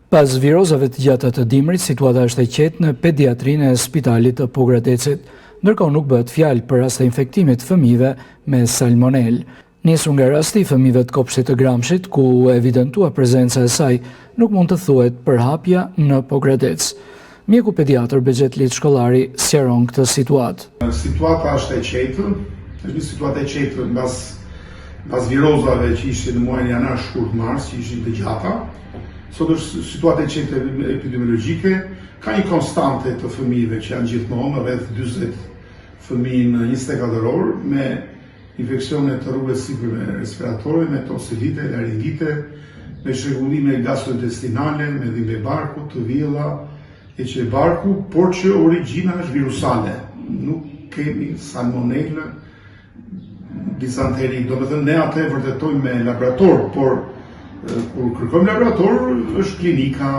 Pas virozave të gjata të dimrit, situata është e qetë në pediatrinë e spitalit të Pogradecit, ndërkohë nuk bëhet fjalë për raste infektimit fëmijëve me salmonel. Nisur nga rasti i fëmijëve të kopshtit të Gramshit, ku u evidentua prezenca e saj, nuk mund të thuhet përhapja në Pogradec. Mjeku pediatër Bexhetlit Shkollari sqaron këtë situatë. Situata është e qetë, është një situatë e qetë mbas virozave që ishin në muajin janar, shkurt, mars, që ishin të gjata. Sot është situatë e qetë epidemiologjike, ka një konstante të fëmijëve që janë gjithmonë rreth 40 fëmijë në 24 orë me infeksione të rrugës sipërme respiratore, me tonsilite, laringite, me shregullime gastrointestinale, me dhimbje barku, të vjella, e që e barku, por që origjina është virusale. Nuk kemi salmonellë, dizanteri, do të thënë ne atë e vërtetojmë me laborator, por kur kërkojmë laborator është klinika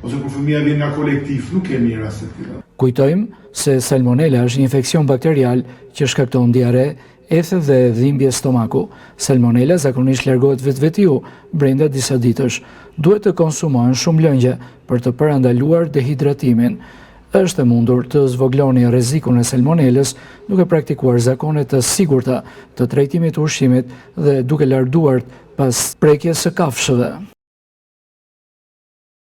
ose kur fëmia vjen nga kolektiv, nuk kemi raste të tilla. Kujtojmë se salmonela është një infeksion bakterial që shkakton diare, ethe dhe dhimbje stomaku. Salmonela zakonisht largohet vetvetiu brenda disa ditësh. Duhet të konsumohen shumë lëngje për të parandaluar dehidratimin. Është e mundur të zvogloni rrezikun e salmonelës duke praktikuar zakone të sigurta të trajtimit të ushqimit dhe duke larduar pas prekjes së kafshëve.